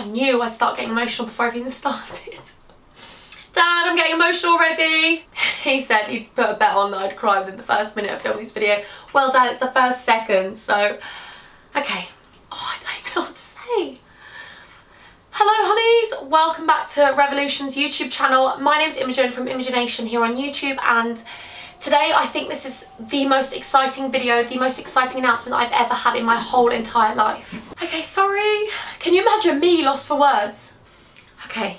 I knew I'd start getting emotional before I've even started. Dad, I'm getting emotional already. He said he'd put a bet on that I'd cry within the first minute of filming this video. Well, Dad, it's the first second, so... Okay. Oh, I don't even know what to say. Hello, honeys. Welcome back to Revolution's YouTube channel. My name's Imogen from Imogenation here on YouTube, and today I think this is the most exciting video, the most exciting announcement I've ever had in my whole entire life. Okay, sorry. Can you imagine me lost for words? Okay.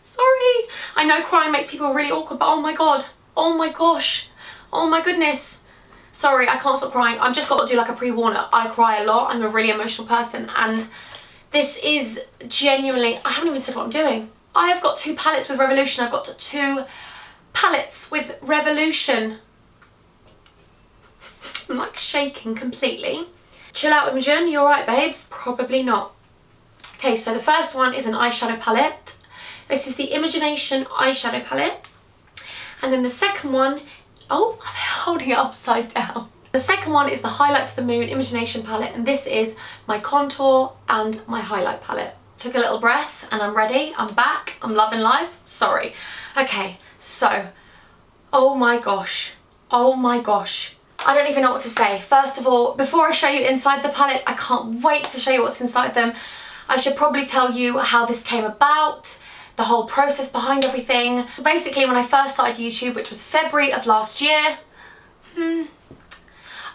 Sorry. I know crying makes people really awkward, but oh my god. Oh my gosh. Oh my goodness. Sorry, I can't stop crying. I've just got to do like a pre-warner. I cry a lot. I'm a really emotional person, and this is genuinely... I haven't even said what I'm doing. I have got 2 palettes with Revolution. I've got 2 palettes with Revolution. I'm like shaking completely. Chill out, Imogen. You alright, babes? Probably not. Okay, so the first one is an eyeshadow palette. This is the Imogenation eyeshadow palette. And then the second one, oh, I'm holding it upside down. The second one is the Highlight to the Moon Imogenation palette, and this is my contour and my highlight palette. Took a little breath and I'm ready. I'm back. I'm loving life. Sorry. Okay, so, oh my gosh. Oh my gosh. I don't even know what to say. First of all, before I show you inside the palettes, I can't wait to show you what's inside them. I should probably tell you how this came about, the whole process behind everything. Basically, when I first started YouTube, which was February of last year,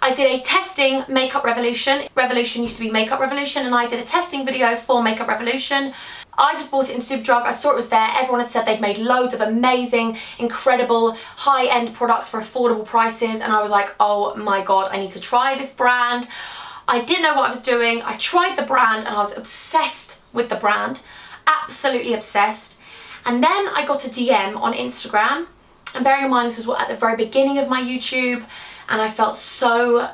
I did a testing Makeup Revolution. Revolution used to be Makeup Revolution, and I did a testing video for Makeup Revolution. I just bought it in Superdrug. I saw it was there. Everyone had said they'd made loads of amazing, incredible, high-end products for affordable prices, and I was like, oh my god, I need to try this brand. I didn't know what I was doing. I tried the brand and I was obsessed with the brand. Absolutely obsessed. And then I got a DM on Instagram, and bearing in mind this was at the very beginning of my YouTube, and I felt so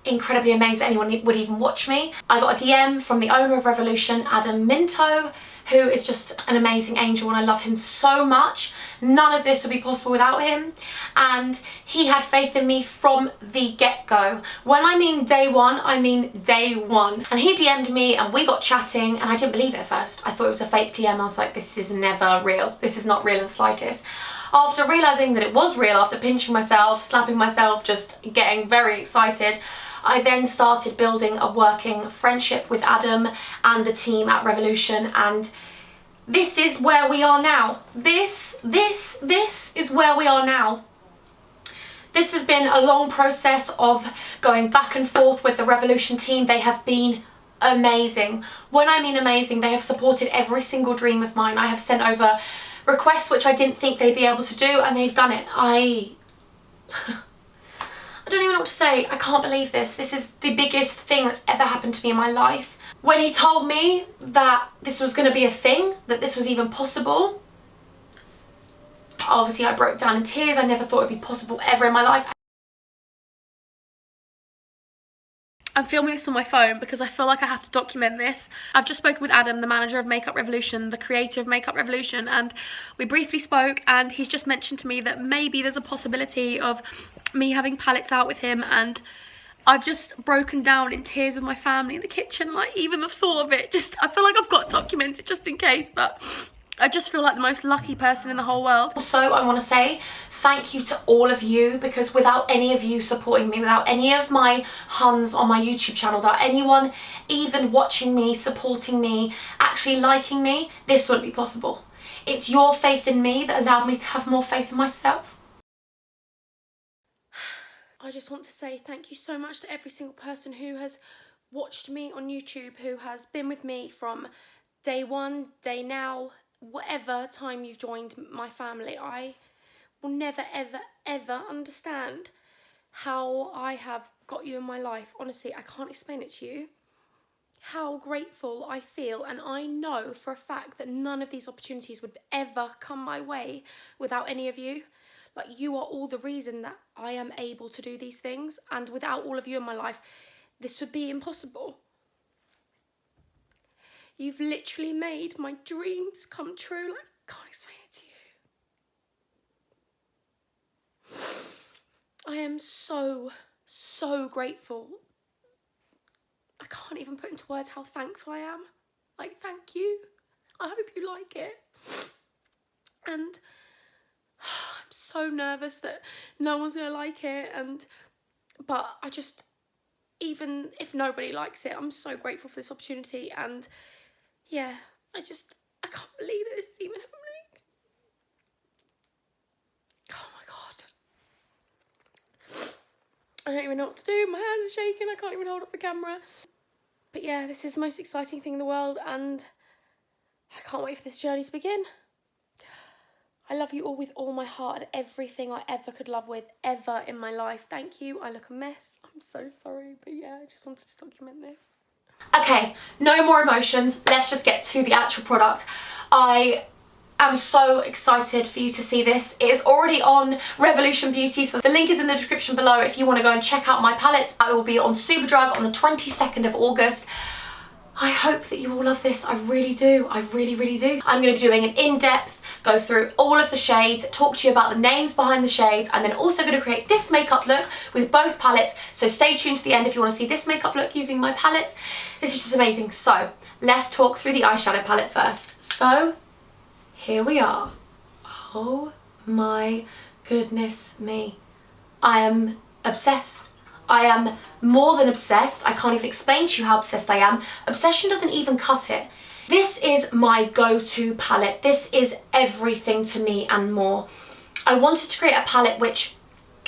incredibly amazed that anyone would even watch me. I got a DM from the owner of Revolution, Adam Minto, who is just an amazing angel, and I love him so much. None of this would be possible without him, and he had faith in me from the get-go. When I mean day one, I mean day one. And he DM'd me and we got chatting, and I didn't believe it at first. I thought it was a fake DM. I was like, this is never real. This is not real in the slightest. After realising that it was real, after pinching myself, slapping myself, just getting very excited, I then started building a working friendship with Adam and the team at Revolution, and this is where we are now. This is where we are now. This has been a long process of going back and forth with the Revolution team. They have been amazing. When I mean amazing, they have supported every single dream of mine. I have sent over requests which I didn't think they'd be able to do, and they've done it. I don't even know what to say. I can't believe this. This is the biggest thing that's ever happened to me in my life. When he told me that this was going to be a thing, that this was even possible, obviously I broke down in tears. I never thought it would be possible ever in my life. I'm filming this on my phone because I feel like I have to document this. I've just spoken with Adam, the manager of Makeup Revolution, the creator of Makeup Revolution, and we briefly spoke, and he's just mentioned to me that maybe there's a possibility of me having palettes out with him, and I've just broken down in tears with my family in the kitchen. Like, even the thought of it, just, I feel like I've got to document it just in case, but I just feel like the most lucky person in the whole world. Also, I want to say thank you to all of you, because without any of you supporting me, without any of my huns on my YouTube channel, without anyone even watching me, supporting me, actually liking me, this wouldn't be possible. It's your faith in me that allowed me to have more faith in myself. I just want to say thank you so much to every single person who has watched me on YouTube, who has been with me from day one, day now, whatever time you've joined my family. I will never, ever, ever understand how I have got you in my life. Honestly, I can't explain it to you. How grateful I feel, and I know for a fact that none of these opportunities would ever come my way without any of you. Like, you are all the reason that I am able to do these things, and without all of you in my life, this would be impossible. You've literally made my dreams come true. Like, I can't explain it to you. I am so, so grateful can't even put into words how thankful I am. Like, thank you. I hope you like it. And I'm so nervous that no one's gonna like it, but I just, even if nobody likes it, I'm so grateful for this opportunity. And yeah, I can't believe that this is even happening. Oh my God. I don't even know what to do. My hands are shaking. I can't even hold up the camera. But yeah, this is the most exciting thing in the world, and I can't wait for this journey to begin. I love you all with all my heart and everything I ever could love with ever in my life. Thank you. I look a mess. I'm so sorry. But yeah, I just wanted to document this. Okay, no more emotions. Let's just get to the actual product. I am so excited for you to see this. It is already on Revolution Beauty, so the link is in the description below if you want to go and check out my palettes. I will be on Superdrug on the 22nd of August. I hope that you all love this. I really do. I really, really do. I'm going to be doing an in-depth, go through all of the shades, talk to you about the names behind the shades. I'm then also going to create this makeup look with both palettes. So stay tuned to the end if you want to see this makeup look using my palettes. This is just amazing. So let's talk through the eyeshadow palette first. So here we are. Oh my goodness me. I am obsessed. I am more than obsessed. I can't even explain to you how obsessed I am. Obsession doesn't even cut it. This is my go-to palette. This is everything to me and more. I wanted to create a palette which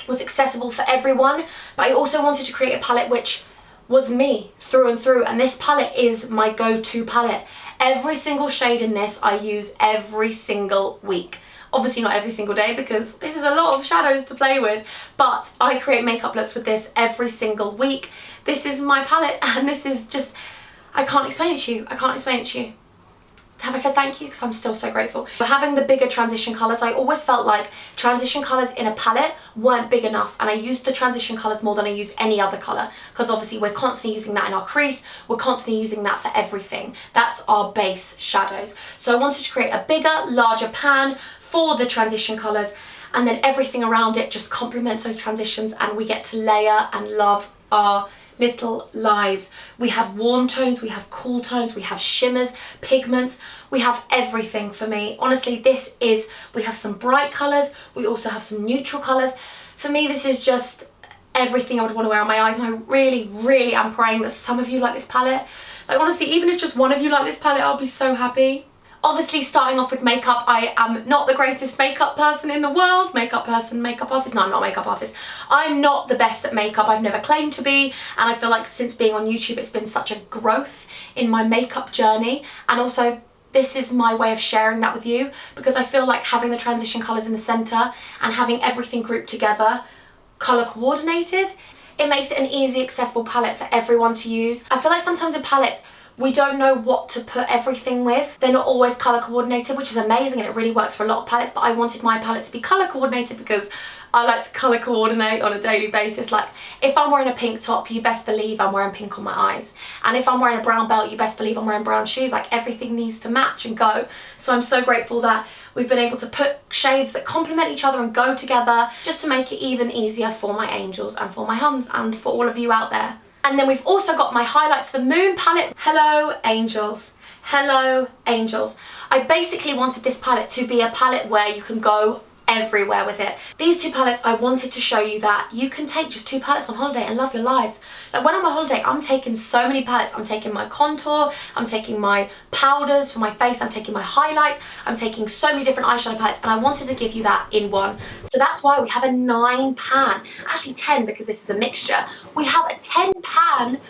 was accessible for everyone, but I also wanted to create a palette which was me through and through, and this palette is my go-to palette. Every single shade in this I use every single week. Obviously not every single day because this is a lot of shadows to play with, but I create makeup looks with this every single week. This is my palette, and this is just, I can't explain it to you. I can't explain it to you. Have I said thank you? Because I'm still so grateful. For having the bigger transition colours, I always felt like transition colours in a palette weren't big enough, and I used the transition colours more than I use any other colour, because obviously we're constantly using that in our crease, we're constantly using that for everything. That's our base shadows. So I wanted to create a bigger, larger pan for the transition colours, and then everything around it just complements those transitions, and we get to layer and love our little lives. We have warm tones, we have cool tones, we have shimmers, pigments, we have everything for me. Honestly, we have some bright colours, we also have some neutral colours. For me, this is just everything I would want to wear on my eyes, and I really, really am praying that some of you like this palette. Like, honestly, even if just one of you like this palette, I'll be so happy. Obviously, starting off with makeup, I am not the greatest makeup person in the world. Makeup artist. No, I'm not a makeup artist. I'm not the best at makeup. I've never claimed to be, and I feel like since being on YouTube, it's been such a growth in my makeup journey. And also, this is my way of sharing that with you, because I feel like having the transition colours in the centre and having everything grouped together, colour coordinated, it makes it an easy, accessible palette for everyone to use. I feel like sometimes in palettes, we don't know what to put everything with. They're not always colour coordinated, which is amazing, and it really works for a lot of palettes, but I wanted my palette to be colour coordinated because I like to colour coordinate on a daily basis. Like, if I'm wearing a pink top, you best believe I'm wearing pink on my eyes. And if I'm wearing a brown belt, you best believe I'm wearing brown shoes. Like, everything needs to match and go. So I'm so grateful that we've been able to put shades that complement each other and go together, just to make it even easier for my angels and for my huns and for all of you out there. And then we've also got my Highlight to the Moon palette. Hello, angels. Hello, angels. I basically wanted this palette to be a palette where you can go everywhere with it. These two palettes, I wanted to show you that you can take just two palettes on holiday and love your lives. Like, when I'm on holiday, I'm taking so many palettes. I'm taking my contour, I'm taking my powders for my face, I'm taking my highlights, I'm taking so many different eyeshadow palettes, and I wanted to give you that in one. So that's why we have a 9 pan, actually 10 because this is a mixture. We have a 10 pan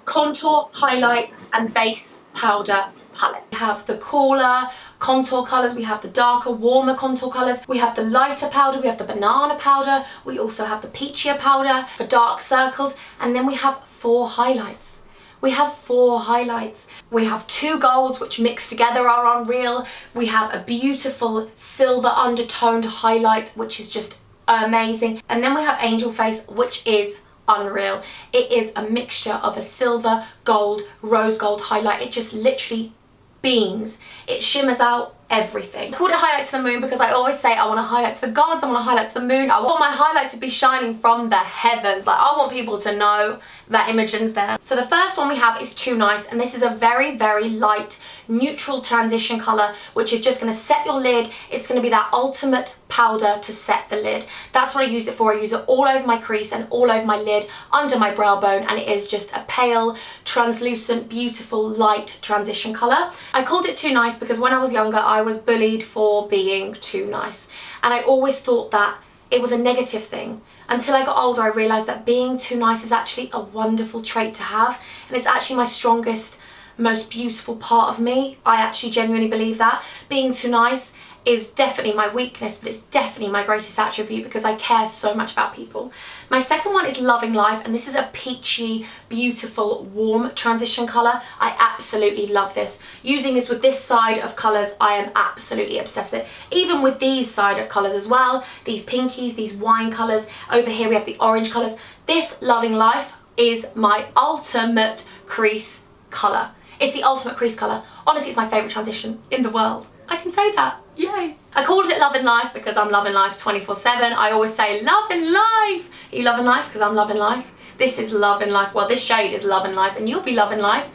contour, highlight and base powder palette. We have the cooler contour colours, we have the darker, warmer contour colours, we have the lighter powder, we have the banana powder, we also have the peachier powder for dark circles, and then we have 4 highlights. We have 4 highlights. We have 2 golds which mixed together are unreal. We have a beautiful silver undertoned highlight which is just amazing, and then we have Angel Face, which is unreal. It is a mixture of a silver, gold, rose gold highlight. It just literally beams. It shimmers out everything. I called it Highlight to the Moon because I always say I want to highlight to the gods, I want to highlight to the moon. I want my highlight to be shining from the heavens. Like, I want people to know that Imogen's there. So the first one we have is Too Nice, and this is a very, very light, neutral transition colour, which is just going to set your lid. It's going to be that ultimate powder to set the lid. That's what I use it for. I use it all over my crease and all over my lid, under my brow bone, and it is just a pale, translucent, beautiful, light transition colour. I called it Too Nice because when I was younger, I was bullied for being too nice, and I always thought that it was a negative thing. Until I got older, I realised that being too nice is actually a wonderful trait to have, and it's actually my strongest, most beautiful part of me. I actually genuinely believe that. Being too nice is definitely my weakness, but it's definitely my greatest attribute because I care so much about people. My second one is Loving Life, and this is a peachy, beautiful, warm transition colour. I absolutely love this. Using this with this side of colours, I am absolutely obsessed with it. Even with these side of colours as well, these pinkies, these wine colours. Over here we have the orange colours. This Loving Life is my ultimate crease colour. It's the ultimate crease colour. Honestly, it's my favourite transition in the world. I can say that. Yay. I called it Loving Life because I'm loving life 24/7. I always say loving life. Are you loving life? Because I'm loving life. This is Loving Life. Well, this shade is Loving Life, and you'll be loving life.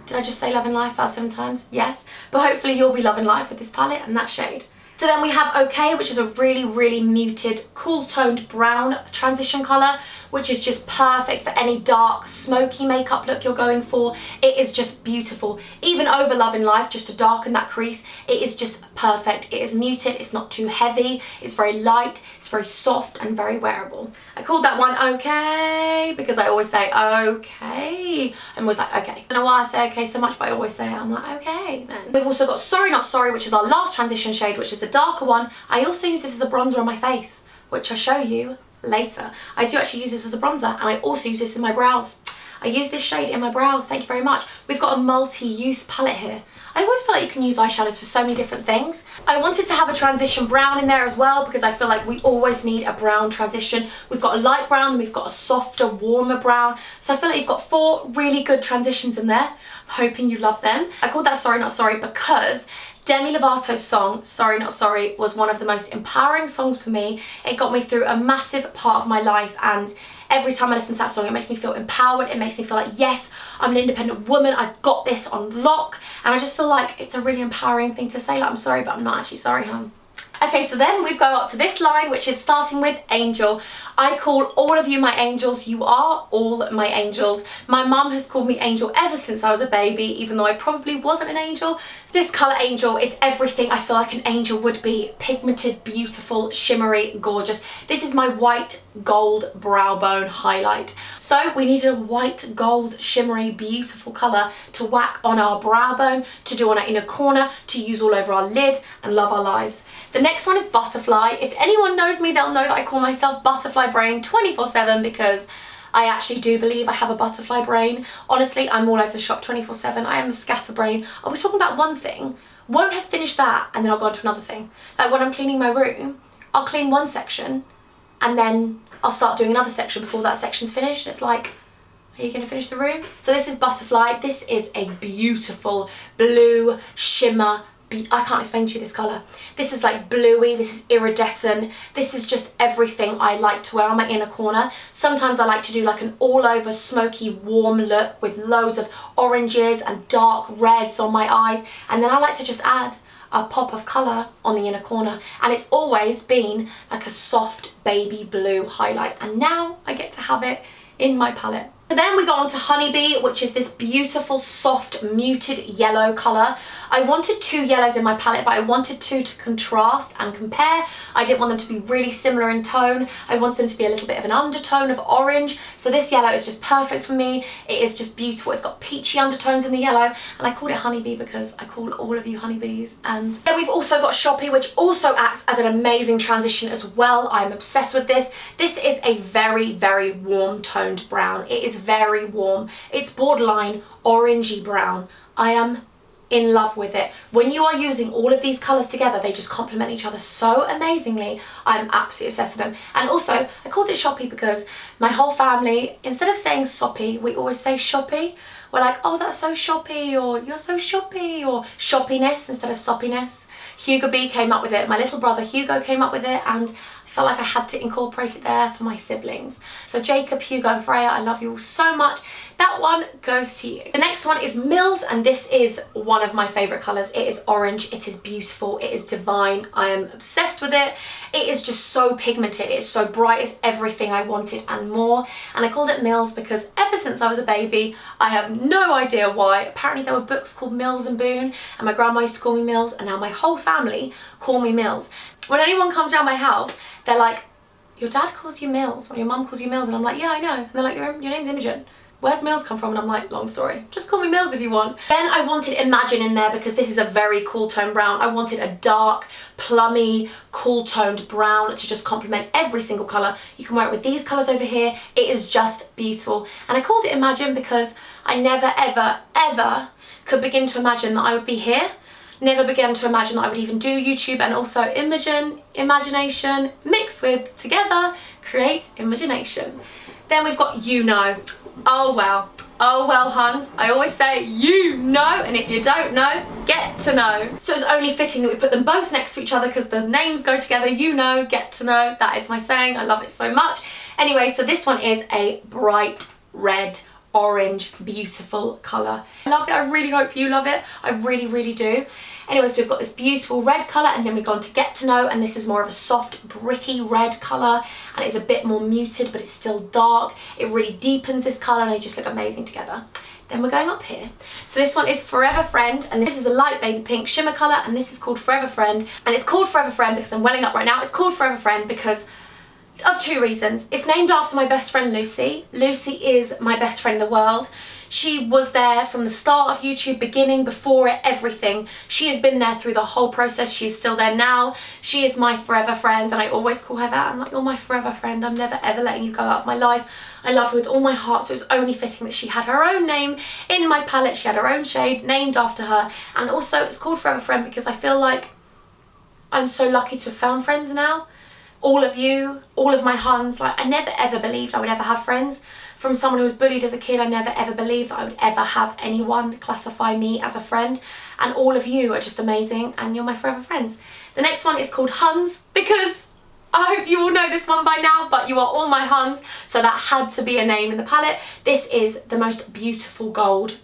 Did I just say Loving Life about 7 times? Yes. But hopefully you'll be loving life with this palette and that shade. So then we have Okay, which is a really, really muted, cool toned brown transition colour, which is just perfect for any dark, smoky makeup look you're going for. It is just beautiful. Even over Loving Life, just to darken that crease, it is just perfect. It is muted, it's not too heavy, it's very light, it's very soft and very wearable. I called that one Okay because I always say okay. I'm always like, okay. I don't know why I say okay so much, but I always say it. I'm like, okay then. We've also got Sorry Not Sorry, which is our last transition shade, which is the darker one. I also use this as a bronzer on my face, which I'll show you later. I do actually use this as a bronzer, and I also use this in my brows. I use this shade in my brows, thank you very much. We've got a multi-use palette here. I always feel like you can use eyeshadows for so many different things. I wanted to have a transition brown in there as well because I feel like we always need a brown transition. We've got a light brown and we've got a softer, warmer brown. So I feel like you've got 4 really good transitions in there. I'm hoping you love them. I called that Sorry Not Sorry because Demi Lovato's song, Sorry Not Sorry, was one of the most empowering songs for me. It got me through a massive part of my life, and every time I listen to that song, it makes me feel empowered. It makes me feel like, yes, I'm an independent woman. I've got this on lock. And I just feel like it's a really empowering thing to say. Like, I'm sorry, but I'm not actually sorry, hon. Okay, so then we've got up to this line, which is starting with Angel. I call all of you my angels. You are all my angels. My mum has called me Angel ever since I was a baby, even though I probably wasn't an angel. This colour Angel is everything I feel like an angel would be. Pigmented, beautiful, shimmery, gorgeous. This is my white gold brow bone highlight. So we needed a white gold shimmery beautiful colour to whack on our brow bone, to do on our inner corner, to use all over our lid and love our lives. The next one is Butterfly. If anyone knows me, they'll know that I call myself Butterfly Brain 24/7 because I actually do believe I have a butterfly brain. Honestly, I'm all over the shop 24/7. I am a scatterbrain. I'll be talking about one thing, won't have finished that, and then I'll go on to another thing. Like when I'm cleaning my room, I'll clean one section and then I'll start doing another section before that section's finished. It's like, are you going to finish the room? So this is Butterfly. This is a beautiful blue shimmer. I can't explain to you this colour. This is like bluey, this is iridescent. This is just everything I like to wear on my inner corner. Sometimes I like to do like an all over smoky warm look with loads of oranges and dark reds on my eyes. And then I like to just add a pop of colour on the inner corner. And it's always been like a soft baby blue highlight. And now I get to have it in my palette. So then we got on to Honeybee, which is this beautiful, soft, muted yellow colour. I wanted 2 yellows in my palette, but I wanted 2 to contrast and compare. I didn't want them to be really similar in tone. I wanted them to be a little bit of an undertone of orange. So this yellow is just perfect for me. It is just beautiful. It's got peachy undertones in the yellow. And I called it Honeybee because I call all of you honeybees. And then we've also got Shoppy, which also acts as an amazing transition as well. I'm obsessed with this. This is a very, very warm toned brown. It is very warm. It's borderline orangey brown. I am in love with it. When you are using all of these colours together, they just complement each other so amazingly. I'm absolutely obsessed with them. And also, I called it Shoppy because my whole family, instead of saying soppy, we always say shoppy. We're like, oh, that's so shoppy, or you're so shoppy, or shoppiness instead of soppiness. Hugo B came up with it. My little brother Hugo came up with it, and I felt like I had to incorporate it there for my siblings. So Jacob, Hugo and Freya, I love you all so much. That one goes to you. The next one is Mills, and this is one of my favourite colours. It is orange, it is beautiful, it is divine. I am obsessed with it. It is just so pigmented, it is so bright, it's everything I wanted and more. And I called it Mills because ever since I was a baby, I have no idea why. Apparently there were books called Mills and Boon, and my grandma used to call me Mills, and now my whole family call me Mills. When anyone comes down my house, they're like, your dad calls you Mills, or your mum calls you Mills, and I'm like, yeah, I know. And they're like, your name's Imogen. Where's Mills come from? And I'm like, long story. Just call me Mills if you want. Then I wanted Imagine in there because this is a very cool tone brown. I wanted a dark, plummy, cool toned brown to just complement every single colour. You can wear it with these colours over here. It is just beautiful. And I called it Imagine because I never, ever, ever could begin to imagine that I would be here. Never began to imagine that I would even do YouTube, and also Imogen, imagination, mixed with together creates Imogenation. Then we've got You Know. Oh well, Huns. I always say you know, and if you don't know, get to know. So it's only fitting that we put them both next to each other because the names go together. You know, get to know. That is my saying. I love it so much. Anyway, so this one is a bright red, orange, beautiful colour. I love it. I really hope you love it. I really, really do. Anyway, so we've got this beautiful red colour, and then we've gone to Get to Know, and this is more of a soft bricky red colour, and it's a bit more muted, but it's still dark. It really deepens this colour, and they just look amazing together. Then we're going up here. So this one is Forever Friend, and this is a light baby pink shimmer colour, and this is called Forever Friend. And it's called Forever Friend because I'm welling up right now. It's called Forever Friend because of two reasons. It's named after my best friend Lucy. Lucy is my best friend in the world. She was there from the start of YouTube, beginning, before it, everything. She has been there through the whole process. She's still there now. She is my forever friend, and I always call her that. I'm like, you're my forever friend. I'm never ever letting you go out of my life. I love her with all my heart, so it was only fitting that she had her own name in my palette. She had her own shade named after her, and also it's called Forever Friend because I feel like I'm so lucky to have found friends now. All of you, all of my Huns, like I never ever believed I would ever have friends. From someone who was bullied as a kid, I never ever believed that I would ever have anyone classify me as a friend. And all of you are just amazing, and you're my forever friends. The next one is called Huns because I hope you all know this one by now, but you are all my Huns, so that had to be a name in the palette. This is the most beautiful gold.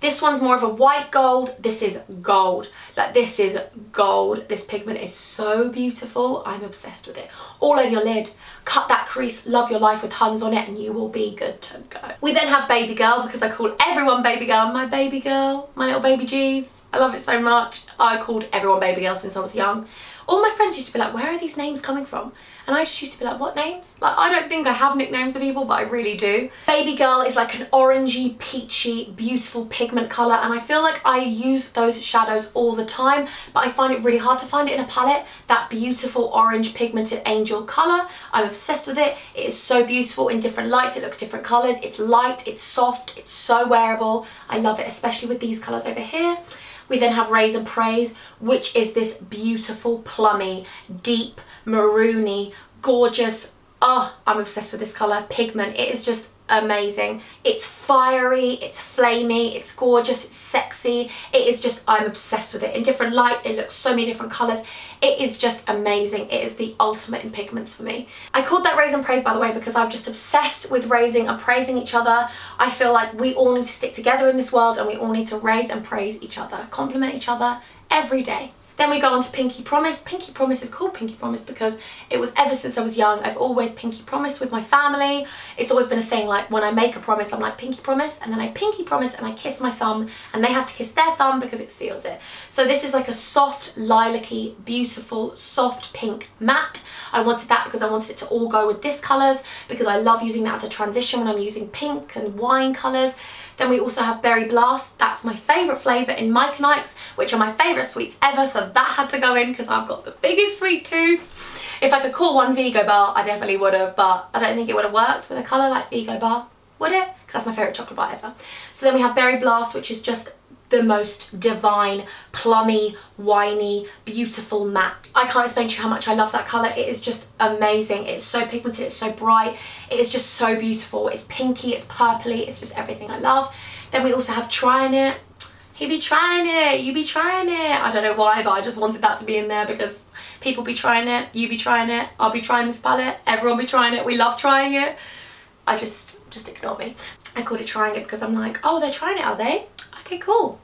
This one's more of a white gold. This is gold. Like, this is gold. This pigment is so beautiful. I'm obsessed with it. All over your lid. Cut that crease. Love your life with Huns on it and you will be good to go. We then have Baby Girl because I call everyone Baby Girl. My baby girl. My little baby G's. I love it so much. I called everyone Baby Girl since I was young. All my friends used to be like, where are these names coming from? And I just used to be like, what names? Like, I don't think I have nicknames for people, but I really do. Baby Girl is like an orangey, peachy, beautiful pigment colour, and I feel like I use those shadows all the time, but I find it really hard to find it in a palette. That beautiful orange pigmented angel colour, I'm obsessed with it. It is so beautiful in different lights. It looks different colours. It's light, it's soft, it's so wearable. I love it, especially with these colours over here. We then have Raise and Praise, which is this beautiful, plummy, deep, maroony, gorgeous, I'm obsessed with this colour, pigment. It is just amazing. It's fiery, it's flamey, it's gorgeous, it's sexy. It is just, I'm obsessed with it. In different lights, it looks so many different colours. It is just amazing. It is the ultimate in pigments for me. I called that Raise and Praise, by the way, because I'm just obsessed with raising and praising each other. I feel like we all need to stick together in this world and we all need to raise and praise each other, compliment each other every day. Then we go on to Pinky Promise. Pinky Promise is called Pinky Promise because it was ever since I was young. I've always pinky promised with my family. It's always been a thing, like when I make a promise, I'm like pinky promise, and then I pinky promise and I kiss my thumb, and they have to kiss their thumb because it seals it. So this is like a soft, lilac-y, beautiful, soft pink matte. I wanted that because I wanted it to all go with this colours, because I love using that as a transition when I'm using pink and wine colours. Then we also have Berry Blast. That's my favourite flavour in Mike and Ike's, which are my favourite sweets ever, so that had to go in because I've got the biggest sweet tooth. If I could call one Vigo bar, I definitely would have, but I don't think it would have worked with a colour like Vigo bar, would it? Because that's my favourite chocolate bar ever. So then we have Berry Blast, which is just the most divine, plummy, winey, beautiful matte. I can't explain to you how much I love that colour. It is just amazing. It's so pigmented, it's so bright, it is just so beautiful. It's pinky, it's purpley, it's just everything I love. Then we also have Trying It. He be trying it, you be trying it. I don't know why, but I just wanted that to be in there because People be trying it, you be trying it, I'll be trying this palette, everyone be trying it, we love trying it. I just ignore me. I called it trying it because I'm like, oh, they're trying it, are they? Okay, cool.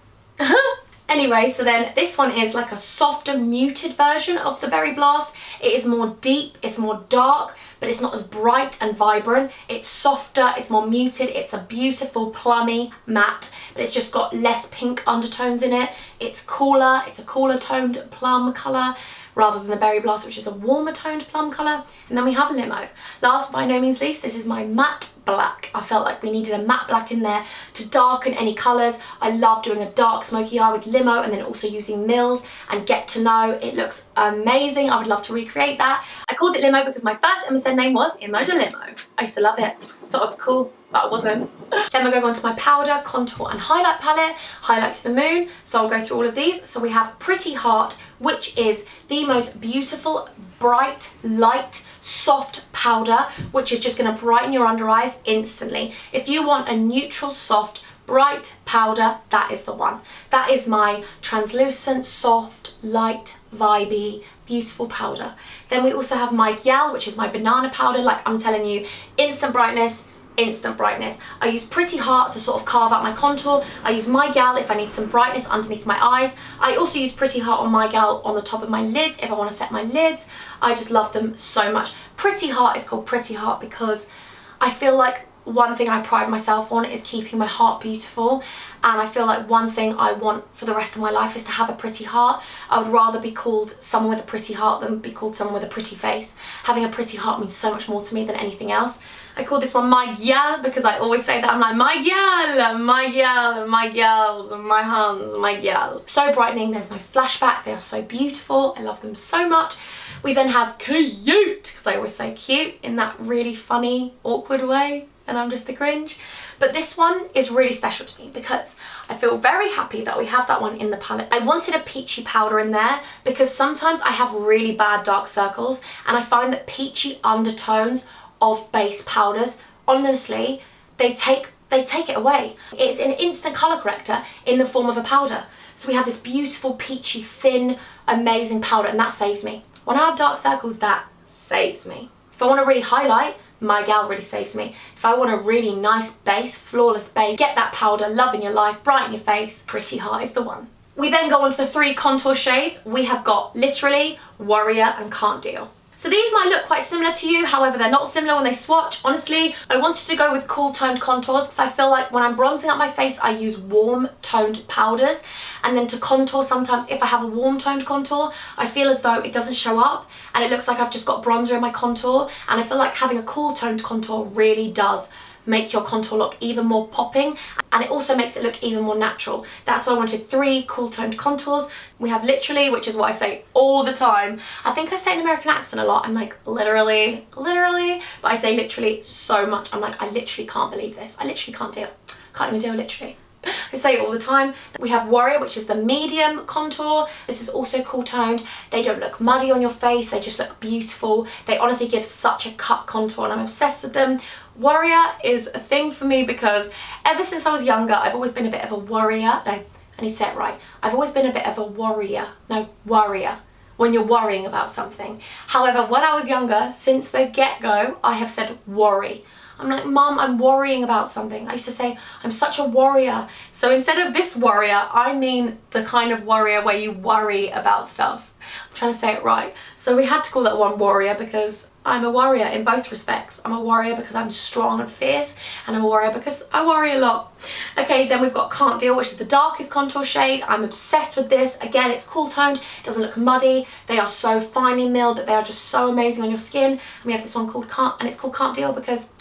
Anyway, so then this one is like a softer, muted version of the Berry Blast. It is more deep, it's more dark, but it's not as bright and vibrant. It's softer, it's more muted, it's a beautiful plummy matte, but it's just got less pink undertones in it. It's cooler, it's a cooler toned plum colour rather than the Berry Blast, which is a warmer toned plum colour. And then we have Limo. Last by no means least, this is my matte black. I felt like we needed a matte black in there to darken any colours. I love doing a dark smoky eye with Limo and then also using Mills and Get to Know. It looks amazing. I would love to recreate that. I called it Limo because my first MSN name was Imogen Limo. I used to love it. Thought it was cool, but it wasn't. Then we're going on to my powder, contour and highlight palette. Highlight to the moon. So I'll go through all of these. So we have Pretty Heart, which is the most beautiful, bright, light, soft powder, which is just going to brighten your under eyes instantly. If you want a neutral, soft, bright powder, that is the one. That is my translucent, soft, light, vibey, beautiful powder. Then we also have my Gyal, which is my banana powder. Like I'm telling you, instant brightness, instant brightness. I use Pretty Heart to sort of carve out my contour. I use my Gyal if I need some brightness underneath my eyes. I also use Pretty Heart on my Gyal on the top of my lids if I want to set my lids. I just love them so much. Pretty Heart is called Pretty Heart because I feel like one thing I pride myself on is keeping my heart beautiful, and I feel like one thing I want for the rest of my life is to have a pretty heart. I would rather be called someone with a pretty heart than be called someone with a pretty face. Having a pretty heart means so much more to me than anything else. I call this one my Gyal because I always say that. I'm like, my Gyal, my Gyal, my Gyals, my hands, my Gyals. So brightening, there's no flashback, they are so beautiful. I love them so much. We then have Cute, because I always say cute in that really funny, awkward way, and I'm just a cringe. But this one is really special to me because I feel very happy that we have that one in the palette. I wanted a peachy powder in there because sometimes I have really bad dark circles and I find that peachy undertones of base powders, honestly, they take it away. It's an instant colour corrector in the form of a powder. So we have this beautiful peachy, thin, amazing powder, and that saves me. When I have dark circles, that saves me. If I want to really highlight, my Gyal really saves me. If I want a really nice base, flawless base, get that powder, love in your life, brighten your face, Pretty Heart is the one. We then go on to the 3 contour shades. We have got Literally, Warrior and Can't Deal. So these might look quite similar to you, however they're not similar when they swatch. Honestly, I wanted to go with cool toned contours because I feel like when I'm bronzing up my face, I use warm toned powders. And then to contour, sometimes if I have a warm toned contour, I feel as though it doesn't show up and it looks like I've just got bronzer in my contour. And I feel like having a cool toned contour really does make your contour look even more popping, and it also makes it look even more natural. That's why I wanted 3 cool toned contours. We have Literally, which is what I say all the time. I think I say it in American accent a lot. I'm like, literally, but I say literally so much. I'm like, I literally can't believe this. I literally can't deal. Can't even deal literally. I say it all the time. We have Warrior, which is the medium contour. This is also cool toned. They don't look muddy on your face, they just look beautiful. They honestly give such a cut contour and I'm obsessed with them. Warrior is a thing for me because ever since I was younger, I've always been a bit of a warrior. No, I need to say it right. I've always been a bit of a warrior. No, warrior. When you're worrying about something. However, when I was younger, since the get-go, I have said worry. I'm like, Mum, I'm worrying about something. I used to say, I'm such a warrior. So instead of this warrior, I mean the kind of warrior where you worry about stuff. I'm trying to say it right. So we had to call that one Warrior because I'm a warrior in both respects. I'm a warrior because I'm strong and fierce, and I'm a warrior because I worry a lot. Okay, then we've got Can't Deal, which is the darkest contour shade. I'm obsessed with this. Again, it's cool toned, doesn't look muddy. They are so finely milled that they are just so amazing on your skin. And we have this one called Can't Deal because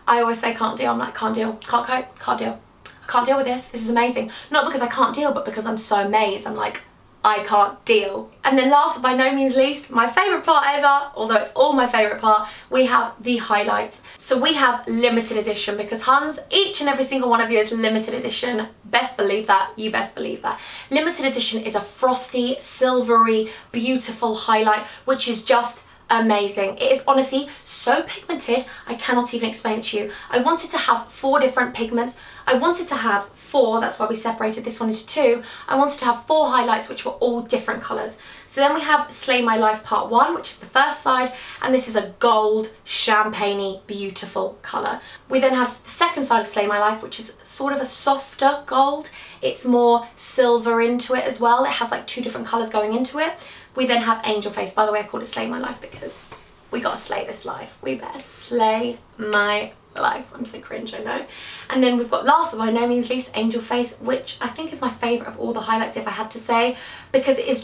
I always say can't deal. I'm like, can't deal, can't cope, can't deal. I can't deal with this. This is amazing. Not because I can't deal, but because I'm so amazed. I'm like, I can't deal. And then last but by no means least, my favourite part ever, although it's all my favourite part, we have the highlights. So we have limited edition because Hans, each and every single one of you is limited edition. Best believe that, you best believe that. Limited edition is a frosty, silvery, beautiful highlight, which is just amazing. It is honestly so pigmented, I cannot even explain it to you. I wanted to have 4 different pigments. I wanted to have 4, that's why we separated this one into 2. I wanted to have 4 highlights which were all different colours. So then we have Slay My Life Part 1, which is the first side, and this is a gold, champagne-y, beautiful colour. We then have the second side of Slay My Life, which is sort of a softer gold. It's more silver into it as well. It has like 2 different colours going into it. We then have Angel Face. By the way, I called it Slay My Life because we gotta slay this life. We better slay my life. I'm so cringe, I know. And then we've got, last but by no means least, Angel Face, which I think is my favourite of all the highlights, if I had to say, because it's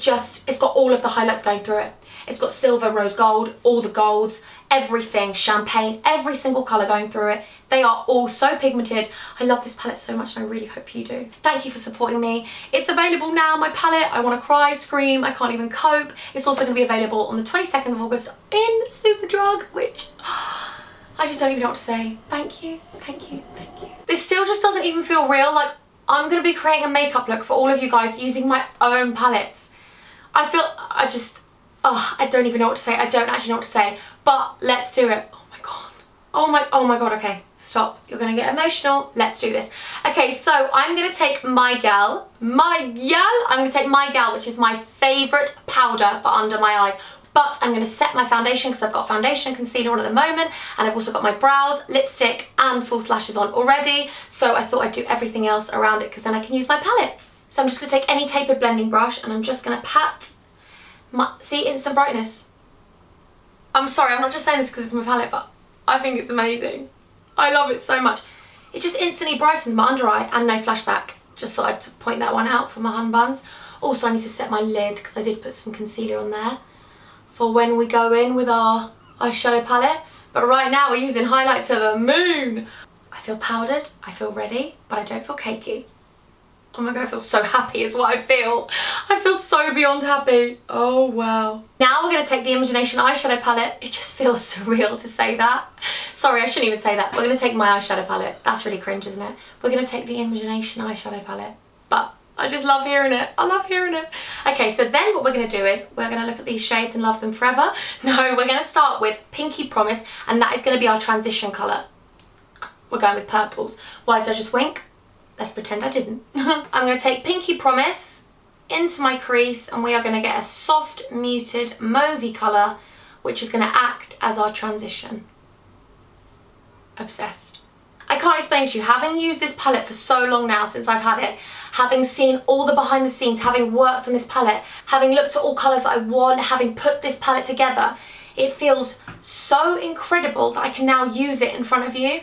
got all of the highlights going through it. It's got silver, rose gold, all the golds, everything, champagne, every single colour going through it. They are all so pigmented. I love this palette so much and I really hope you do. Thank you for supporting me. It's available now, my palette. I want to cry, scream, I can't even cope. It's also going to be available on the 22nd of August in Superdrug, which I just don't even know what to say. Thank you, thank you, thank you. This still just doesn't even feel real. Like, I'm going to be creating a makeup look for all of you guys using my own palettes. I don't even know what to say. I don't actually know what to say, but let's do it. Oh my god. Oh my god, okay. Stop. You're gonna get emotional. Let's do this. Okay, so I'm gonna take I'm gonna take My Gal, which is my favourite powder for under my eyes. But I'm going to set my foundation because I've got foundation concealer on at the moment, and I've also got my brows, lipstick and false lashes on already. So I thought I'd do everything else around it because then I can use my palettes. So I'm just going to take any tapered blending brush and I'm just going to pat my, see, instant brightness. I'm sorry, I'm not just saying this because it's my palette, but I think it's amazing. I love it so much. It just instantly brightens my under eye and no flashback. Just thought I'd point that one out for my hun buns. Also, I need to set my lid because I did put some concealer on there for when we go in with our eyeshadow palette. But right now we're using highlight to the moon. I feel powdered, I feel ready, but I don't feel cakey. Oh my god, I feel so happy is what I feel. I feel so beyond happy. Oh wow. Now we're going to take the Imogenation eyeshadow palette. It just feels surreal to say that. Sorry, I shouldn't even say that. We're going to take my eyeshadow palette. That's really cringe, isn't it? We're going to take the Imogenation eyeshadow palette. But I just love hearing it. I love hearing it. Okay, so then what we're going to do is we're going to look at these shades and love them forever. No, we're going to start with Pinky Promise, and that is going to be our transition colour. We're going with purples. Why did I just wink? Let's pretend I didn't. I'm going to take Pinky Promise into my crease, and we are going to get a soft, muted, mauvey colour, which is going to act as our transition. Obsessed. I can't explain to you, having used this palette for so long now since I've had it, having seen all the behind the scenes, having worked on this palette, having looked at all colours that I want, having put this palette together, it feels so incredible that I can now use it in front of you.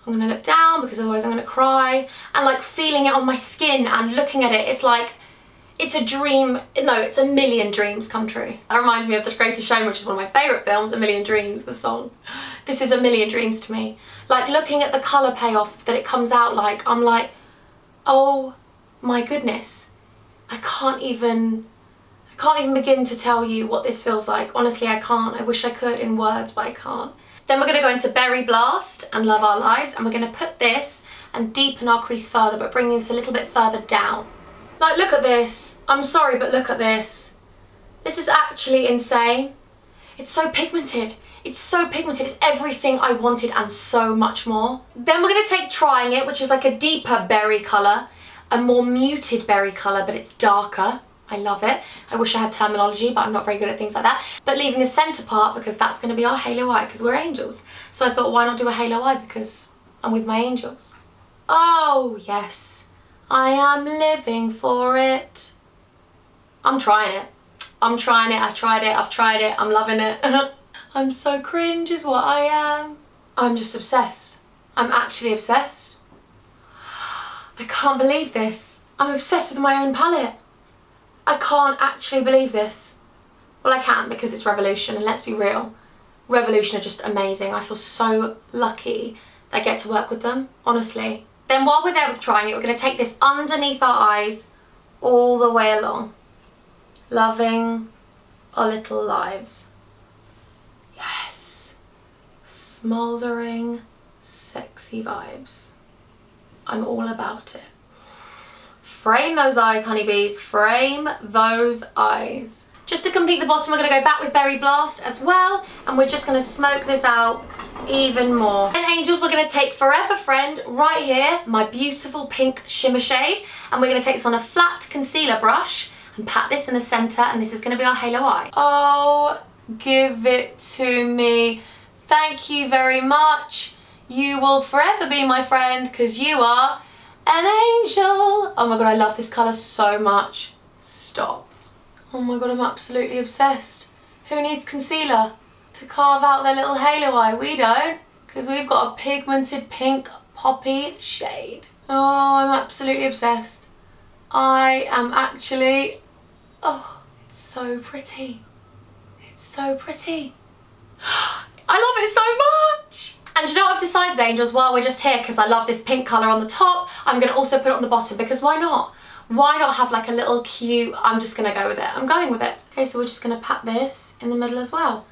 I'm going to look down because otherwise I'm going to cry, and like feeling it on my skin and looking at it, it's like, it's a dream, no, it's a million dreams come true. That reminds me of The Greatest Showman, which is one of my favourite films, A Million Dreams, the song. This is a million dreams to me. Like looking at the colour payoff that it comes out like, I'm like, oh my goodness. I can't even begin to tell you what this feels like. Honestly, I can't. I wish I could in words, but I can't. Then we're going to go into Berry Blast and Love Our Lives, and we're going to put this and deepen our crease further, but bring this a little bit further down. Like, look at this. I'm sorry, but look at this. This is actually insane. It's so pigmented. It's so pigmented. It's everything I wanted and so much more. Then we're going to take Trying It, which is like a deeper berry colour, a more muted berry colour, but it's darker. I love it. I wish I had terminology, but I'm not very good at things like that. But leaving the centre part because that's going to be our halo eye because we're angels. So I thought, why not do a halo eye because I'm with my angels. Oh, yes. I am living for it. I'm trying it. I'm trying it. I tried it. I've tried it. I'm loving it. I'm so cringe is what I am. I'm just obsessed. I'm actually obsessed. I can't believe this. I'm obsessed with my own palette. I can't actually believe this. Well, I can because it's Revolution, and let's be real. Revolution are just amazing. I feel so lucky that I get to work with them, honestly. Then while we're there with Trying It, we're going to take this underneath our eyes all the way along. Loving our little lives. Yes. Smouldering, sexy vibes. I'm all about it. Frame those eyes, honeybees. Frame those eyes. Just to complete the bottom, we're going to go back with Berry Blast as well. And we're just going to smoke this out even more. And angels, we're going to take Forever Friend right here, my beautiful pink shimmer shade, and we're going to take this on a flat concealer brush and pat this in the center, and this is going to be our halo eye. Oh, give it to me. Thank you very much. You will forever be my friend because you are an angel. Oh my god, I love this colour so much. Stop. Oh my god, I'm absolutely obsessed. Who needs concealer to carve out their little halo eye? We don't, because we've got a pigmented pink poppy shade. Oh, I'm absolutely obsessed. I am actually, oh, it's so pretty. It's so pretty. I love it so much. And you know what I've decided, angels, while we're just here, because I love this pink colour on the top, I'm going to also put it on the bottom, because why not? Why not have like a little cute, I'm just going to go with it. I'm going with it. Okay, so we're just going to pat this in the middle as well.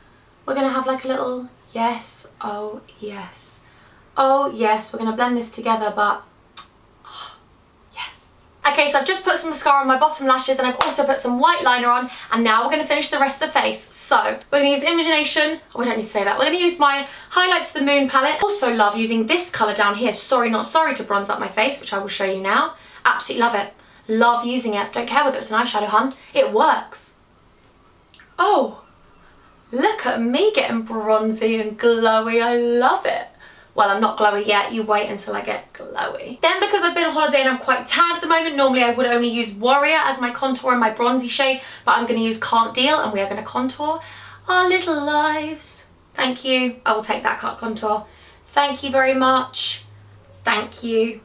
We're going to have like a little, yes, oh yes. Oh yes, we're going to blend this together, but oh, yes. Okay, so I've just put some mascara on my bottom lashes, and I've also put some white liner on, and now we're going to finish the rest of the face. So we're going to use Imogenation. Oh, we don't need to say that. We're going to use my Highlights of the Moon palette. Also love using this colour down here, Sorry Not Sorry, to bronze up my face, which I will show you now. Absolutely love it. Love using it. Don't care whether it's an eyeshadow, hun. It works. Oh, look at me getting bronzy and glowy. I love it. Well, I'm not glowy yet. You wait until I get glowy. Then, because I've been on holiday and I'm quite tanned at the moment, normally I would only use Warrior as my contour and my bronzy shade, but I'm going to use Can't Deal, and we are going to contour our little lives. Thank you. I will take that cut contour. Thank you very much. Thank you.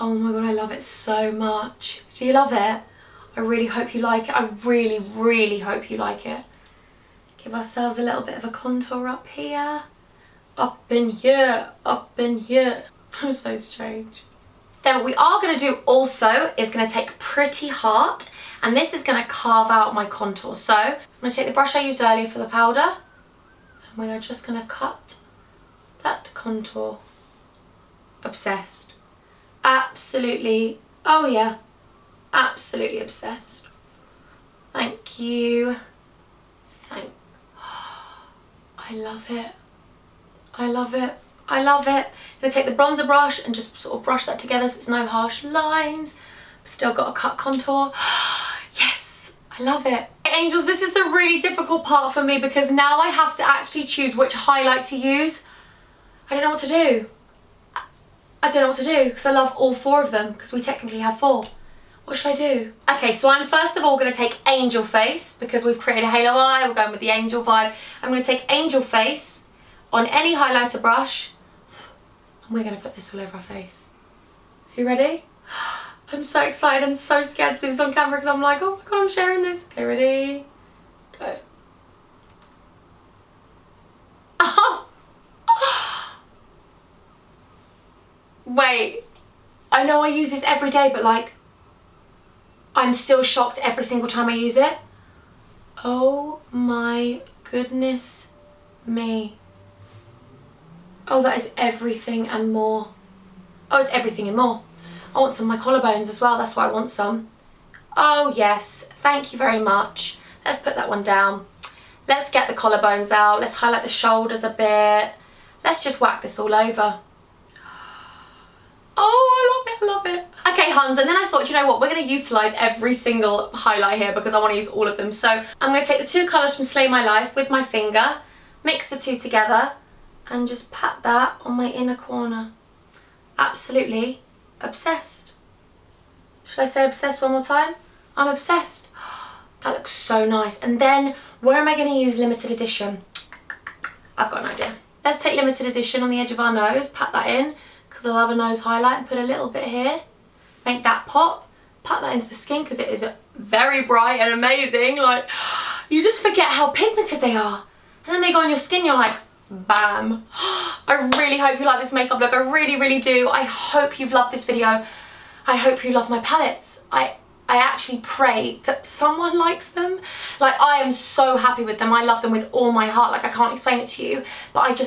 Oh my god, I love it so much. Do you love it? I really hope you like it. I really, really hope you like it. Give ourselves a little bit of a contour up here. Up in here, up in here. I'm so strange. Then what we are going to do also is going to take Pretty Heart, and this is going to carve out my contour. So I'm going to take the brush I used earlier for the powder, and we are just going to cut that contour. Obsessed. Absolutely, oh yeah, absolutely obsessed. Thank you. I love it. I love it. I love it. I'm going to take the bronzer brush and just sort of brush that together so it's no harsh lines. Still got a cut contour. Yes, I love it. Angels, this is the really difficult part for me, because now I have to actually choose which highlight to use. I don't know what to do. I don't know what to do, because I love all four of them, because we technically have four. What should I do? Okay, so I'm first of all going to take Angel Face, because we've created a halo eye, we're going with the angel vibe. I'm going to take Angel Face on any highlighter brush, and we're going to put this all over our face. Are you ready? I'm so excited, I'm so scared to do this on camera, because I'm like, oh my god, I'm sharing this. Okay, ready? Go. Wait, I know I use this every day, but like, I'm still shocked every single time I use it. Oh my goodness me. Oh, that is everything and more. Oh, it's everything and more. I want some of my collarbones as well, that's why I want some. Oh yes, thank you very much. Let's put that one down. Let's get the collarbones out. Let's highlight the shoulders a bit. Let's just whack this all over. Oh, I love it, I love it. Okay, huns, and then I thought, you know what, we're going to utilise every single highlight here, because I want to use all of them. So I'm going to take the two colours from Slay My Life with my finger, mix the two together, and just pat that on my inner corner. Absolutely obsessed. Should I say obsessed one more time? I'm obsessed. That looks so nice. And then, where am I going to use Limited Edition? I've got an idea. Let's take Limited Edition on the edge of our nose, pat that in, because I love a nose highlight, and put a little bit here. Make that pop, pat that into the skin, because it is very bright and amazing. Like, you just forget how pigmented they are. And then they go on your skin, you're like, bam. I really hope you like this makeup look. I really, really do. I hope you've loved this video. I hope you love my palettes. I actually pray that someone likes them. Like, I am so happy with them. I love them with all my heart. Like, I can't explain it to you, but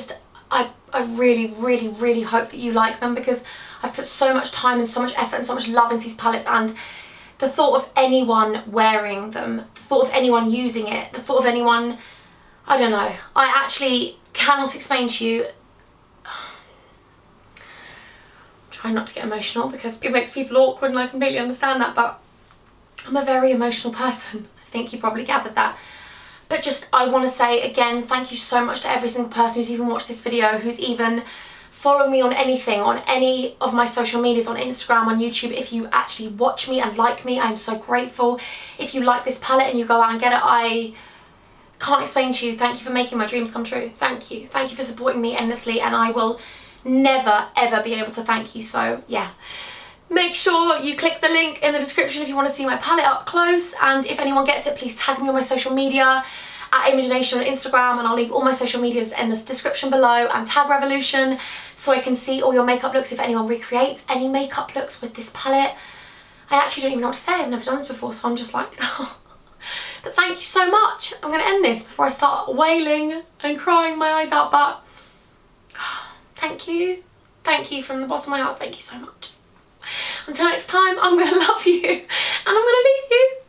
I really, really, really hope that you like them, because I've put so much time and so much effort and so much love into these palettes, and the thought of anyone wearing them, the thought of anyone using it, the thought of anyone, I don't know. I actually cannot explain to you. Try not to get emotional because it makes people awkward, and I completely understand that, but I'm a very emotional person. I think you probably gathered that. But just, I want to say again, thank you so much to every single person who's even watched this video, who's even followed me on anything, on any of my social medias, on Instagram, on YouTube. If you actually watch me and like me, I'm so grateful. If you like this palette and you go out and get it, I can't explain to you. Thank you for making my dreams come true. Thank you. Thank you for supporting me endlessly, and I will never ever be able to thank you. So yeah, make sure you click the link in the description if you want to see my palette up close, and if anyone gets it, please tag me on my social media at Imogenation on Instagram, and I'll leave all my social medias in the description below, and tag Revolution so I can see all your makeup looks if anyone recreates any makeup looks with this palette. I actually don't even know what to say. I've never done this before, so I'm just like but thank you so much. I'm going to end this before I start wailing and crying my eyes out, but thank you from the bottom of my heart. Thank you so much. Until next time, I'm going to love you and I'm going to leave you.